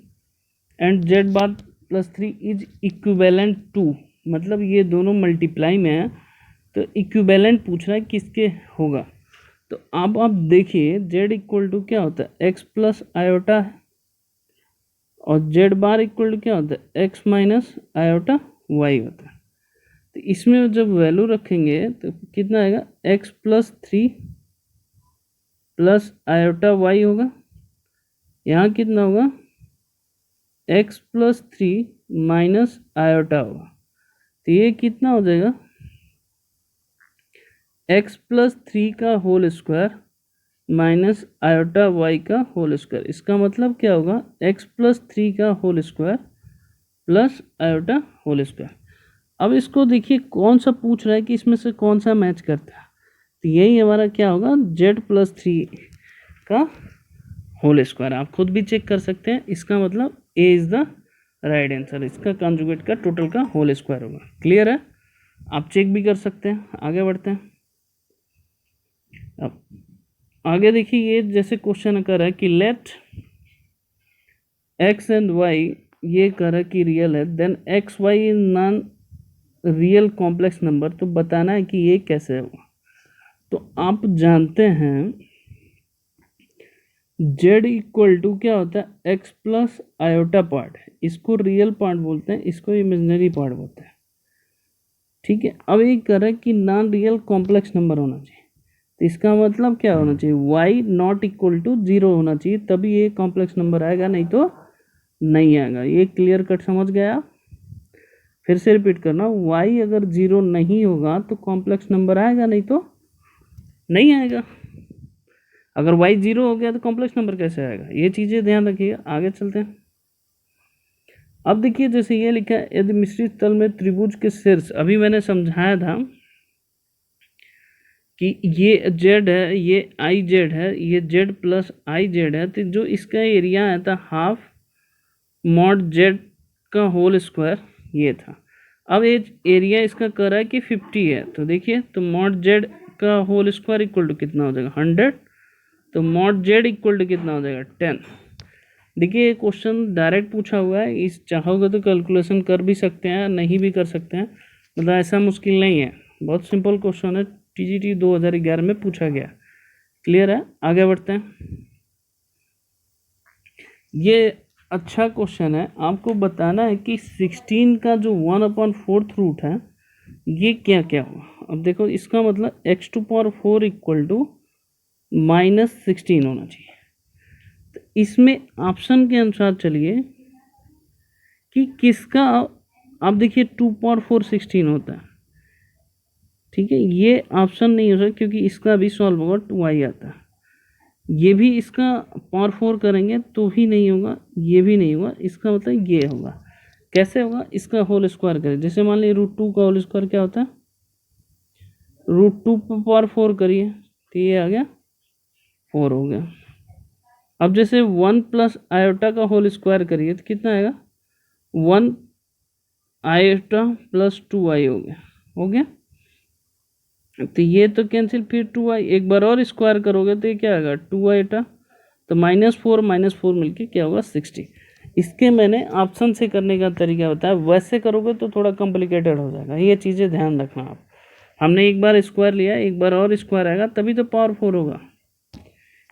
and z bar plus 3 is equivalent to, मतलब ये दोनों मल्टीप्लाई में है, तो इक्विवेलेंट पूछ रहा है किसके होगा। तो अब आप देखिए z इक्वल टू क्या होता है x प्लस आयोटा है, और z बार इक्वल टू क्या होता है x माइनस आयोटा y होता है। तो इसमें जब वैल्यू रखेंगे तो कितना आएगा x plus 3 plus iota y होगा, यहाँ कितना होगा x प्लस 3 माइनस आयोटा होगा, तो ये कितना हो जाएगा x प्लस 3 का whole square minus iota y का होल स्क्वायर। इसका मतलब क्या होगा x प्लस 3 का whole square plus iota whole square. अब इसको देखिए कौन सा पूछ रहा है कि इसमें से कौन सा मैच करता है, तो यही हमारा क्या होगा z प्लस 3 का होल स्क्वायर। आप खुद भी चेक कर सकते हैं, इसका मतलब A is the right answer, इसका कॉन्जुगेट का टोटल का होल स्क्वायर होगा। क्लियर है, आप चेक भी कर सकते हैं। आगे बढ़ते हैं। अब आगे देखिए, ये जैसे क्वेश्चन कर रहा है कि लेट एक्स एंड वाई, ये कर रहा है कि रियल है, then x y is non real complex number, तो बताना है कि ये कैसे होगा। तो आप जानते हैं z इक्वल टू क्या होता है x प्लस आयोटा पार्ट, इसको रियल पार्ट बोलते हैं, इसको इमेजिनरी पार्ट बोलते हैं। ठीक है। अब ये कह रहा है कि नॉन रियल कॉम्प्लेक्स नंबर होना चाहिए, तो इसका मतलब क्या होना चाहिए, y नॉट इक्वल टू 0 होना चाहिए, तभी ये कॉम्प्लेक्स नंबर आएगा, नहीं तो नहीं आएगा। ये क्लियर कट समझ गया। फिर से रिपीट करना, y अगर 0 नहीं होगा तो कॉम्प्लेक्स नंबर आएगा, नहीं तो नहीं आएगा। अगर y 0 हो गया तो कॉम्प्लेक्स नंबर कैसे आएगा, ये चीज़ें ध्यान रखिएगा। आगे चलते हैं। अब देखिए जैसे ये लिखा है, यदि मिश्रित तल में त्रिभुज के शीर्ष, अभी मैंने समझाया था कि ये z है, ये आई जेड है, ये z प्लस आई जेड है, तो जो इसका एरिया आया था हाफ मॉड z का होल स्क्वायर ये था। अब ये एरिया इसका कर रहा है कि 50 है, तो देखिए तो मॉड z का होल स्क्वायर इक्वल टू कितना हो जाएगा 100, तो मॉड z इक्वल टू कितना हो जाएगा 10। देखिए ये क्वेश्चन डायरेक्ट पूछा हुआ है, इस चाहोगे तो कैलकुलेशन कर भी सकते हैं, नहीं भी कर सकते हैं, मतलब ऐसा मुश्किल नहीं है, बहुत सिंपल क्वेश्चन है, टीजीटी 2011 में पूछा गया। क्लियर है, आगे बढ़ते हैं। ये अच्छा क्वेश्चन है, आपको बताना है कि 16 का जो 1/4 रूट है ये क्या क्या हुआ। अब देखो इसका मतलब x⁴ इक्वल टू -16 होना चाहिए। तो इसमें ऑप्शन के अनुसार चलिए कि किसका, अब देखिए 2/4 16 होता है, ठीक है, ये ऑप्शन नहीं हो सकता क्योंकि इसका भी सॉल्व होगा 2i आता है, ये भी इसका पावर 4 करेंगे तो ही नहीं होगा, ये भी नहीं होगा, इसका मतलब ये होगा। कैसे होगा, इसका होल स्क्वायर करें, जैसे मान लीजिए √2 का होल स्क्वायर क्या होता है, √2 पर पावर 4 करिए तो ये आ गया 4 हो गया। अब जैसे 1 प्लस आयोटा का होल स्क्वायर करिए तो कितना आएगा 1 आयोटा प्लस 2i हो गया। तो ये तो कैंसिल, फिर 2i एक बार और स्क्वायर करोगे तो ये क्या आएगा 2 आयोटा, तो -4 मिलके क्या होगा 60। इसके मैंने ऑप्शन से करने का तरीका बताया, वैसे करोगे तो थोड़ा कॉम्प्लिकेटेड हो जाएगा, ये चीज़ें ध्यान रखना आप। हमने एक बार स्क्वायर लिया, एक बार और स्क्वायर आएगा तभी तो पावर 4 होगा,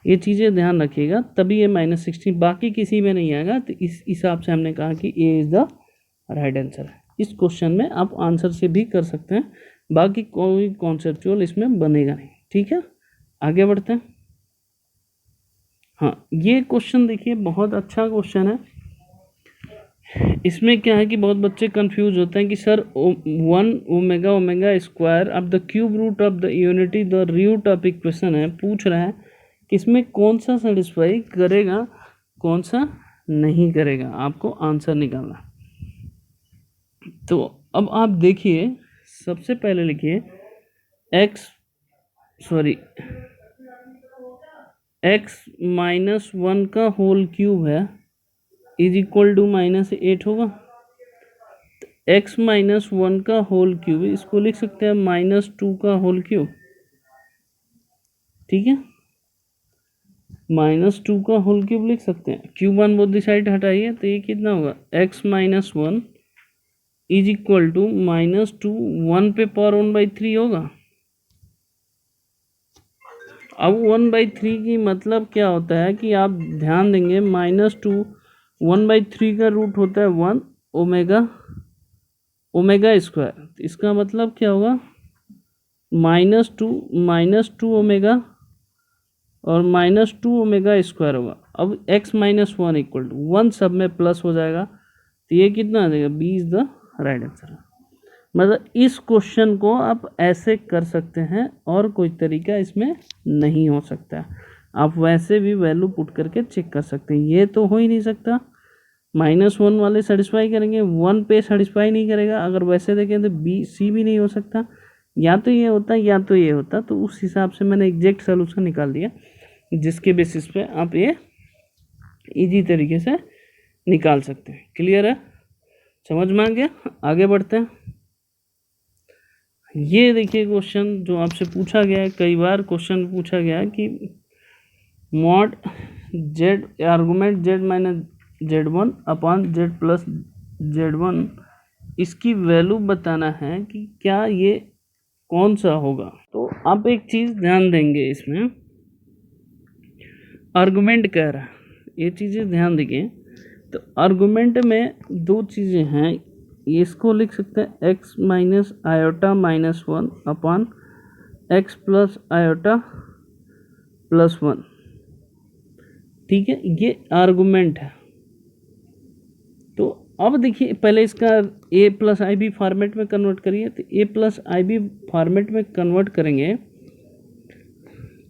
ये चीज़ें ध्यान रखिएगा, तभी ये -16, बाकी किसी में नहीं आएगा। तो इस हिसाब से हमने कहा कि A is the right answer. इस क्वेश्चन में आप आंसर से भी कर सकते हैं, बाकी कोई कॉन्सेप्चुअल इसमें बनेगा नहीं, ठीक है। आगे बढ़ते हैं। हाँ, ये क्वेश्चन देखिए बहुत अच्छा क्वेश्चन है। इसमें क्या है कि बहुत बच्चे कंफ्यूज होते हैं कि सर 1 ओमेगा ओमेगा स्क्वायर अब the cube root of the unity the root of equation है, पूछ रहा है कि इसमें कौन सा सेटिस्फाई करेगा कौन सा नहीं करेगा, आपको आंसर निकालना। तो अब आप देखिए, सबसे पहले लिखिए x -1 का होल क्यूब है इज इक्वल टू -8 होगा। x -1 का होल क्यूब, इसको लिख सकते हैं -2 का होल क्यूब, ठीक है, -2 का होल क्यूब लिख सकते हैं। Cube one both the side हटाइए तो ये कितना होगा x -1 इज इक्वल टू -2, 1 पे पावर 1/3 होगा। अब 1/3 की मतलब क्या होता है कि आप ध्यान देंगे, -2 1/3 का रूट होता है 1 ओमेगा स्क्वायर, इसका मतलब क्या होगा -2 ओमेगा और -2 ओमेगा स्क्वायर होगा। अब x -1 इक्वल टू 1 सब में प्लस हो जाएगा, तो ये कितना आ जाएगा B is the right answer. मतलब इस क्वेश्चन को आप ऐसे कर सकते हैं और कोई तरीका इसमें नहीं हो सकता। आप वैसे भी वैल्यू पुट करके चेक कर सकते हैं, ये तो हो ही नहीं सकता। -1 वाले सेटिस्फाई करेंगे, 1 पे सेटिस्फाई नहीं करेगा। अगर वैसे देखें तो बी सी भी नहीं हो सकता, या तो ये होता या तो ये होता। तो उस हिसाब से मैंने एग्जैक्ट सोल्यूशन निकाल दिया, जिसके बेसिस पे आप ये इजी तरीके से निकाल सकते हैं। क्लियर है, समझ में आ गया। आगे बढ़ते हैं। ये देखिए क्वेश्चन जो आपसे पूछा गया है, कई बार क्वेश्चन पूछा गया है कि mod z argument z - z1 upon z plus z1, इसकी वैल्यू बताना है कि क्या ये कौन सा होगा। तो आप एक चीज़ ध्यान देंगे, इसमें आर्गूमेंट कह रहा है, ये चीज़ें ध्यान देंगे। तो आर्गूमेंट में दो चीज़ें हैं, इसको लिख सकते हैं x - iota -1 upon x plus iota plus 1, ठीक है, ये आर्गुमेंट है। तो अब देखिए पहले इसका ए प्लस आई बी फॉर्मेट में कन्वर्ट करिए। तो ए प्लस आई बी फॉर्मेट में कन्वर्ट करेंगे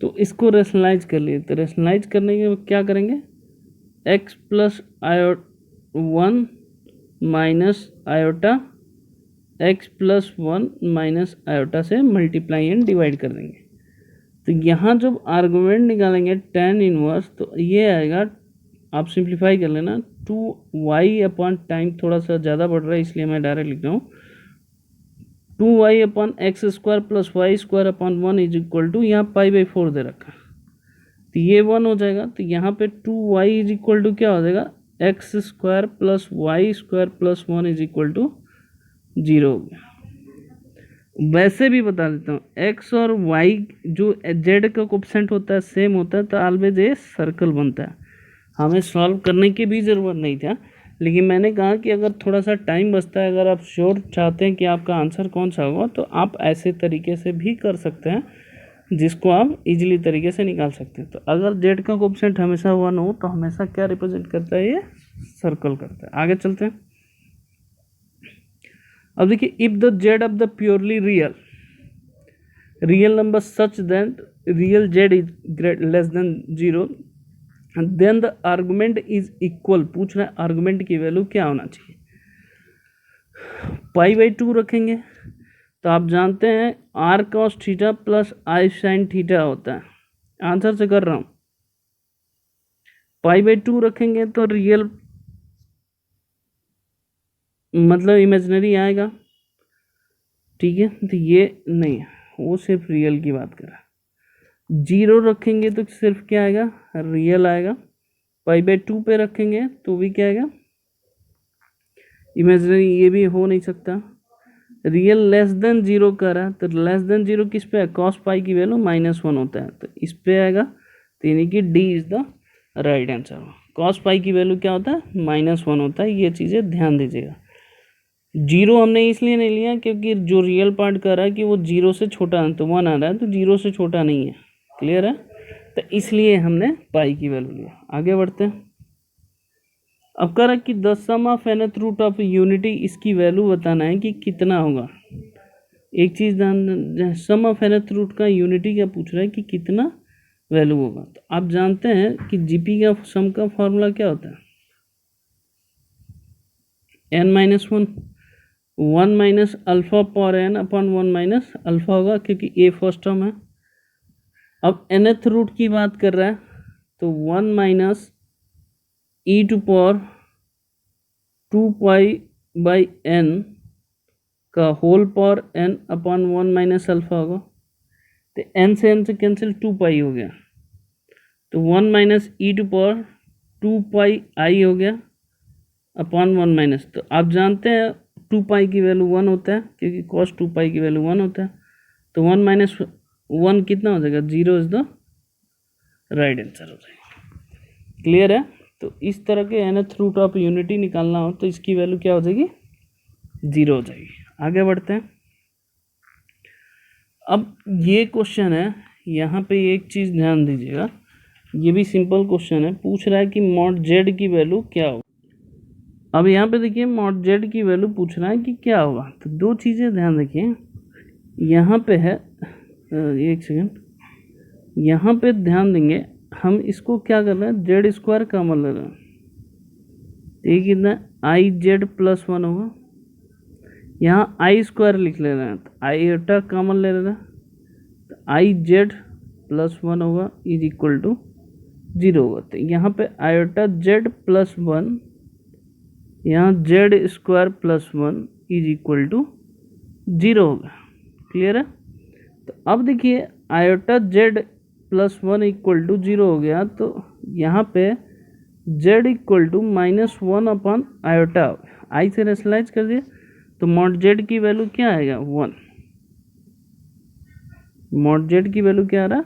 तो इसको रेशनलाइज कर लिए। तो रेशनलाइज करने के क्या करेंगे, एक्स प्लस आयो 1 minus iota x plus 1 minus iota से मल्टीप्लाई एंड डिवाइड कर देंगे। तो यहाँ जब आर्गुमेंट निकालेंगे tan इनवर्स, तो ये आएगा, आप सिंप्लीफाई कर लेना, 2y अपॉन टाइम थोड़ा सा ज़्यादा बढ़ रहा है इसलिए मैं डायरेक्ट लिख रहा हूँ, 2y upon x square plus y square upon 1 is equal to, यहाँ π/4 दे रखा, तो ये 1 हो जाएगा। तो यहाँ पे 2y इज इक्वल टू क्या हो जाएगा, x square plus y square plus 1 is equal to 0 हो गया। वैसे भी बता देता हूँ, x और y जो z का कोफिशिएंट होता है सेम होता है, तो ऑलवेज ये सर्कल बनता है। हमें सॉल्व करने की भी ज़रूरत नहीं था, लेकिन मैंने कहा कि अगर थोड़ा सा टाइम बचता है, अगर आप श्योर चाहते हैं कि आपका आंसर कौन सा होगा, तो आप ऐसे तरीके से भी कर सकते हैं जिसको आप इजीली तरीके से निकाल सकते हैं। तो अगर z का कोफिशिएंट हमेशा 1 हो तो हमेशा क्या रिप्रेजेंट करता है, ये सर्कल करता है। आगे चलते हैं। अब देखिए, if the z of the purely real number such than real z is less than 0, then the argument is equal. पूछ रहा है आर्गुमेंट की वैल्यू क्या होना चाहिए, π/2 रखेंगे। तो आप जानते हैं r cos theta plus i sin theta होता है, आंसर से कर रहा हूँ। π/2 रखेंगे तो रियल मतलब इमेजिनरी आएगा, ठीक है, तो ये नहीं है, वो सिर्फ रियल की बात कर रहा है। 0 रखेंगे तो सिर्फ क्या आएगा, रियल आएगा। π/2 पे रखेंगे तो भी क्या आएगा, इमेजिनरी, ये भी हो नहीं सकता। रियल लेस देन 0 कर रहा है, तो लेस देन 0 किस पे है, cos पाई की वैल्यू -1 होता है, तो इस पे आएगा। तो यानी कि D is the right answer. cos पाई की वैल्यू क्या होता है, -1 होता है। ये चीज़ें ध्यान दीजिएगा। 0 हमने इसलिए नहीं लिया क्योंकि जो रियल पार्ट कर रहा है कि वो 0 से छोटा है, तो 1 आ रहा है, तो 0 से छोटा नहीं है, क्लियर है, तो इसलिए हमने पाई की वैल्यू लिया। आगे बढ़ते हैं। अब कह रहा है कि the sum of nth root of unity, इसकी वैल्यू बताना है कि कितना होगा। एक चीज़ ध्यान, सम ऑफ nth रूट का यूनिटी का पूछ रहा है कि कितना वैल्यू होगा। तो आप जानते हैं कि जीपी का सम का फॉर्मूला क्या होता है, n-1 1 minus alpha power n upon 1 minus alpha होगा, क्योंकि ए फर्स्ट टर्म है। अब nth रूट की बात कर रहा है तो 1 minus e to power 2π/n का whole power n upon 1 minus alpha होगा। तो n से कैंसिल 2π हो गया, तो 1 minus e to power 2πi हो गया अपॉन 1 माइनस। तो आप जानते हैं 2π की वैल्यू 1 होता है, क्योंकि cos 2π की वैल्यू 1 होता है। तो 1 माइनस 1 कितना हो जाएगा, 0 इज द राइट आंसर हो जाएगा। क्लियर है। तो इस तरह के nth रूट ऑफ यूनिटी निकालना हो तो इसकी वैल्यू क्या हो जाएगी, 0 हो जाएगी। आगे बढ़ते हैं। अब ये क्वेश्चन है, यहाँ पे एक चीज़ ध्यान दीजिएगा, ये भी सिंपल क्वेश्चन है। पूछ रहा है कि मॉड z की वैल्यू क्या होगा। अब यहाँ पे देखिए मॉड z की वैल्यू पूछ रहा है कि क्या होगा। तो दो चीज़ें ध्यान रखिए, यहाँ पे है, एक सेकेंड, यहाँ पे ध्यान देंगे, हम इसको क्या कर रहे हैं, जेड स्क्वायर कॉमन ले रहे हैं। ये कितना, आई जेड प्लस 1 होगा। यहाँ आई स्क्वायर लिख ले रहे हैं, तो आईटा कॉमन ले रहे हैं, तो आई जेड प्लस 1 होगा इज इक्वल टू 0 होगा। तो यहाँ पे आयोटा जेड प्लस 1, यहाँ z square plus 1 is equal to 0 होगा। क्लियर है। तो अब देखिए iota z plus 1 equal to 0 हो गया, तो यहाँ पे z equal to -1 upon iota, i से रेशनलाइज कर दिया, तो मॉड जेड की वैल्यू क्या आएगा, 1। मॉड जेड की वैल्यू क्या आ रहा है,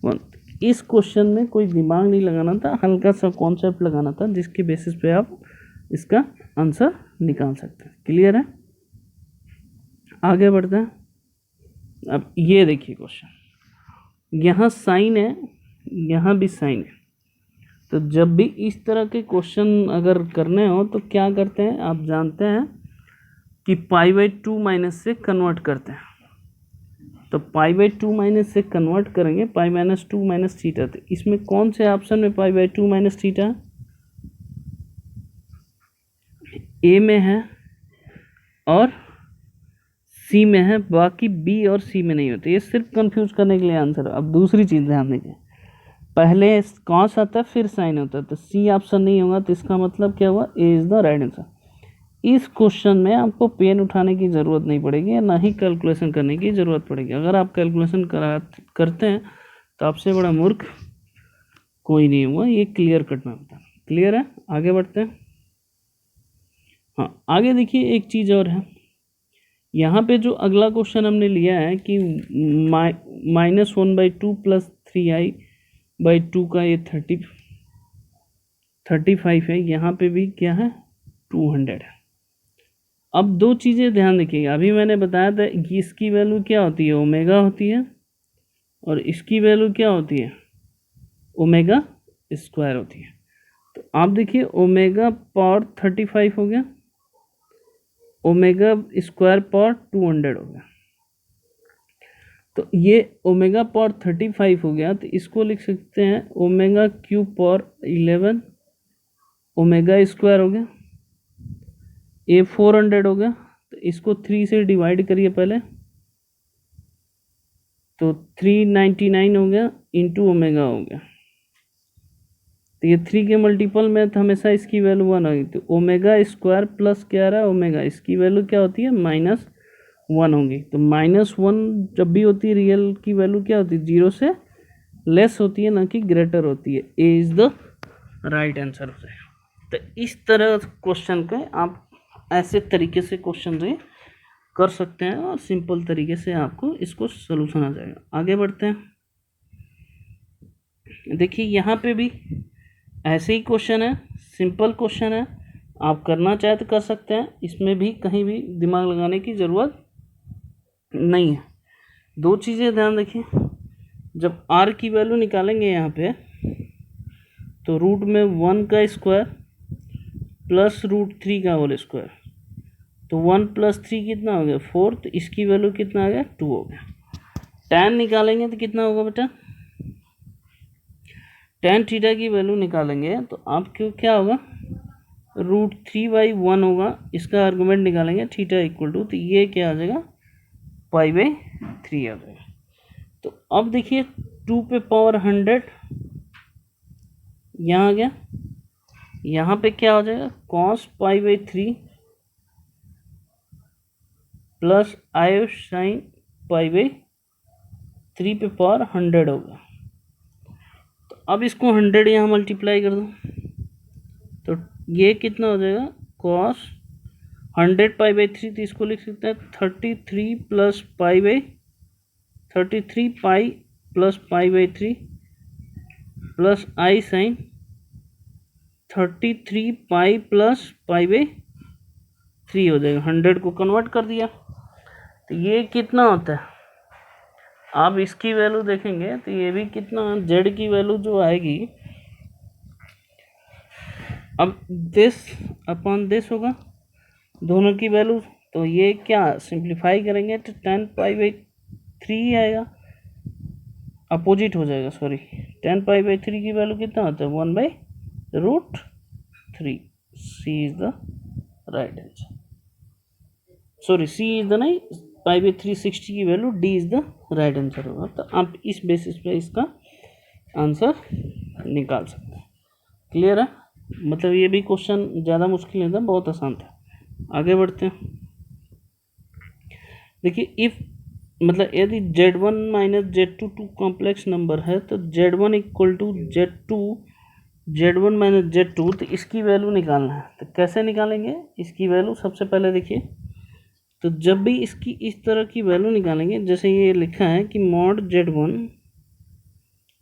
1। इस क्वेश्चन में कोई दिमाग नहीं लगाना था, हल्का सा कॉन्सेप्ट लगाना था, जिसके बेसिस पे आप इसका आंसर निकाल सकते हैं। क्लियर है। आगे बढ़ते हैं। अब ये देखिए क्वेश्चन, यहाँ साइन है, यहाँ भी साइन है, तो जब भी इस तरह के क्वेश्चन अगर करने हो तो क्या करते हैं आप जानते हैं कि पाई बाई टू माइनस से कन्वर्ट करते हैं। तो पाई बाई टू माइनस से कन्वर्ट करेंगे, pi minus two minus theta. तो इसमें कौन से ऑप्शन में pi by two minus theta? A में है और सी में है, बाकी बी और सी में नहीं होते। ये सिर्फ कंफ्यूज करने के लिए आंसर है। अब दूसरी चीज़ ध्यान दीजिए, पहले कॉस आता है फिर साइन होता है, तो सी ऑप्शन नहीं होगा, तो इसका मतलब क्या हुआ, A is the right answer. इस क्वेश्चन में आपको पेन उठाने की ज़रूरत नहीं पड़ेगी या ना ही कैलकुलेशन करने की ज़रूरत पड़ेगी। अगर आप कैलकुलेशन करते हैं तो आपसे बड़ा मूर्ख कोई नहीं हुआ, ये क्लियर कट में बता। क्लियर है, आगे बढ़ते हैं। हाँ, आगे देखिए एक चीज़ और है, यहाँ पे जो अगला क्वेश्चन हमने लिया है कि -1/2 + 3i/2 का ये 35 है, यहाँ पे भी क्या है 200 है। अब दो चीज़ें ध्यान रखिएगा, अभी मैंने बताया था कि इसकी वैल्यू क्या होती है, ओमेगा होती है, और इसकी वैल्यू क्या होती है, ओमेगा स्क्वायर होती है। तो आप देखिए ओमेगा पावर 35 हो गया, ओमेगा स्क्वायर पावर 200 हो गया। तो ये ओमेगा पावर 35 हो गया, तो इसको लिख सकते हैं omega cube power 11 omega square हो गया। ये 400 हो गया, तो इसको 3 से डिवाइड करिए पहले, तो 399 हो गया इंटू ओमेगा हो गया। तो ये 3 के मल्टीपल में तो हमेशा इसकी वैल्यू 1 होगी, तो ओमेगा स्क्वायर प्लस क्या रहा है ओमेगा, इसकी वैल्यू क्या होती है -1 होगी। तो -1 जब भी होती है रियल की वैल्यू क्या होती है, 0 से लेस होती है, ना कि ग्रेटर होती है। A is the right answer हो जाएगा। तो इस तरह क्वेश्चन के आप ऐसे तरीके से क्वेश्चन से कर सकते हैं और सिंपल तरीके से आपको इसको सलूशन आ जाएगा। आगे बढ़ते हैं, देखिए यहाँ पे भी ऐसे ही क्वेश्चन है, सिंपल क्वेश्चन है, आप करना चाहे तो कर सकते हैं, इसमें भी कहीं भी दिमाग लगाने की ज़रूरत नहीं है। दो चीज़ें ध्यान रखिए, जब r की वैल्यू निकालेंगे यहाँ पे, तो रूट में 1 का स्क्वायर प्लस √3 का होल स्क्वायर, तो 1 + 3 कितना हो गया 4, तो इसकी वैल्यू कितना आ गया 2 हो गया। tan निकालेंगे तो कितना होगा बेटा, tan थीटा की वैल्यू निकालेंगे तो आपको क्या होगा √3/1 होगा, इसका आर्गूमेंट निकालेंगे थीटा इक्वल टू, तो ये क्या आ जाएगा π/3 आ जाएगा। तो अब देखिए 2 पे पावर 100 यहाँ आ गया, यहाँ पे क्या हो जाएगा cos π/3 प्लस i sin π/3 पे पावर 100 होगा। तो अब इसको 100 यहाँ मल्टीप्लाई कर दो, तो ये कितना हो जाएगा cos 100 π/3, तो इसको लिख सकते हैं 33 + π/33 pi plus π/3 plus i sin 33 pi plus π/3 हो जाएगा। 100 को कन्वर्ट कर दिया, तो ये कितना होता है, आप इसकी वैल्यू देखेंगे तो ये भी कितना, z की वैल्यू जो आएगी, अब दिस अपॉन दिस होगा दोनों की वैल्यू, तो ये क्या सिंप्लीफाई करेंगे तो 10 π/3 आएगा, अपोजिट हो जाएगा, सॉरी 10 π/3 की वैल्यू कितना होता है 1/√3। C is the right answer, sorry C is the नहीं, π/3 60 की value D is the right answer होगा। तो आप इस बेसिस पे इसका आंसर निकाल सकते हैं। क्लियर है, मतलब ये भी क्वेश्चन ज़्यादा मुश्किल नहीं था, बहुत आसान था। आगे बढ़ते हैं, देखिए इफ मतलब यदि z1 - z2 to complex number है तो z1 = z1 - z2, तो इसकी वैल्यू निकालना है। तो कैसे निकालेंगे इसकी वैल्यू, सबसे पहले देखिए, तो जब भी इसकी इस तरह की वैल्यू निकालेंगे, जैसे ये लिखा है कि mod z1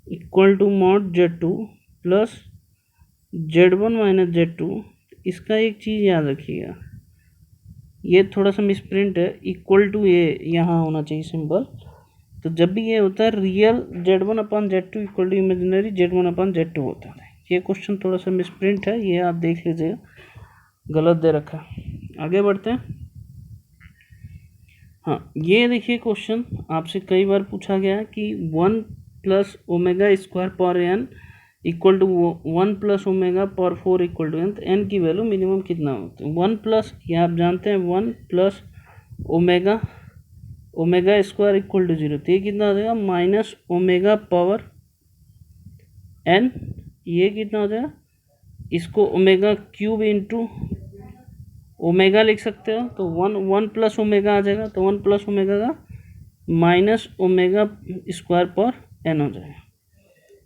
= mod z2 plus z1 - z2, इसका एक चीज़ याद रखिएगा, ये थोड़ा सा मिसप्रिंट है, इक्वल टू ये यहाँ होना चाहिए सिंबल। तो जब भी ये होता है real Z1/Z2 equal to imaginary Z1/Z2 होता है। ये क्वेश्चन थोड़ा सा मिसप्रिंट है, ये आप देख लीजिएगा, गलत दे रखा है। आगे बढ़ते हैं। हाँ, ये देखिए क्वेश्चन आपसे कई बार पूछा गया है कि 1 प्लस ओमेगा स्क्वायर पर n equal to 1 plus omega पर 4 इक्वल टू एन, तो एन की वैल्यू मिनिमम कितना होता है। 1 प्लस, ये आप जानते हैं 1 plus omega square equal to 0, तो ये कितना हो जाएगा माइनस ओमेगा पावर एन। ये कितना हो जाएगा, इसको ओमेगा क्यूब इंटू ओमेगा लिख सकते हो, तो 1 प्लस ओमेगा आ जाएगा, तो 1 प्लस ओमेगा का माइनस ओमेगा स्क्वायर पर एन हो जाएगा।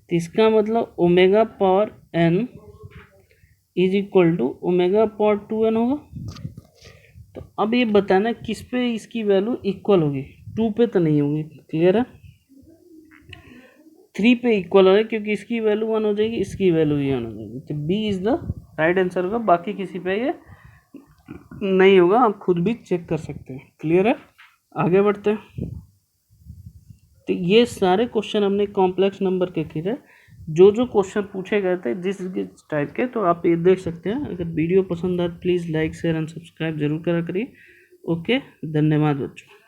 तो इसका मतलब omega power n is equal to omega power 2n होगा। तो अब ये बताना किस पे इसकी वैल्यू इक्वल होगी, 2 पे तो नहीं होगी, क्लियर है। 3 पे इक्वल होगा क्योंकि इसकी वैल्यू 1 हो जाएगी, इसकी वैल्यू भी 1 हो जाएगी, तो B is the right answer होगा। बाकी किसी पे ये नहीं होगा, आप खुद भी चेक कर सकते हैं, क्लियर है। आगे बढ़ते हैं। तो ये सारे क्वेश्चन हमने कॉम्प्लेक्स नंबर के किए थे, जो जो क्वेश्चन पूछे गए थे जिस टाइप के, तो आप ये देख सकते हैं। अगर वीडियो पसंद आए please like share and subscribe जरूर करा करिए। ओके, धन्यवाद बच्चों।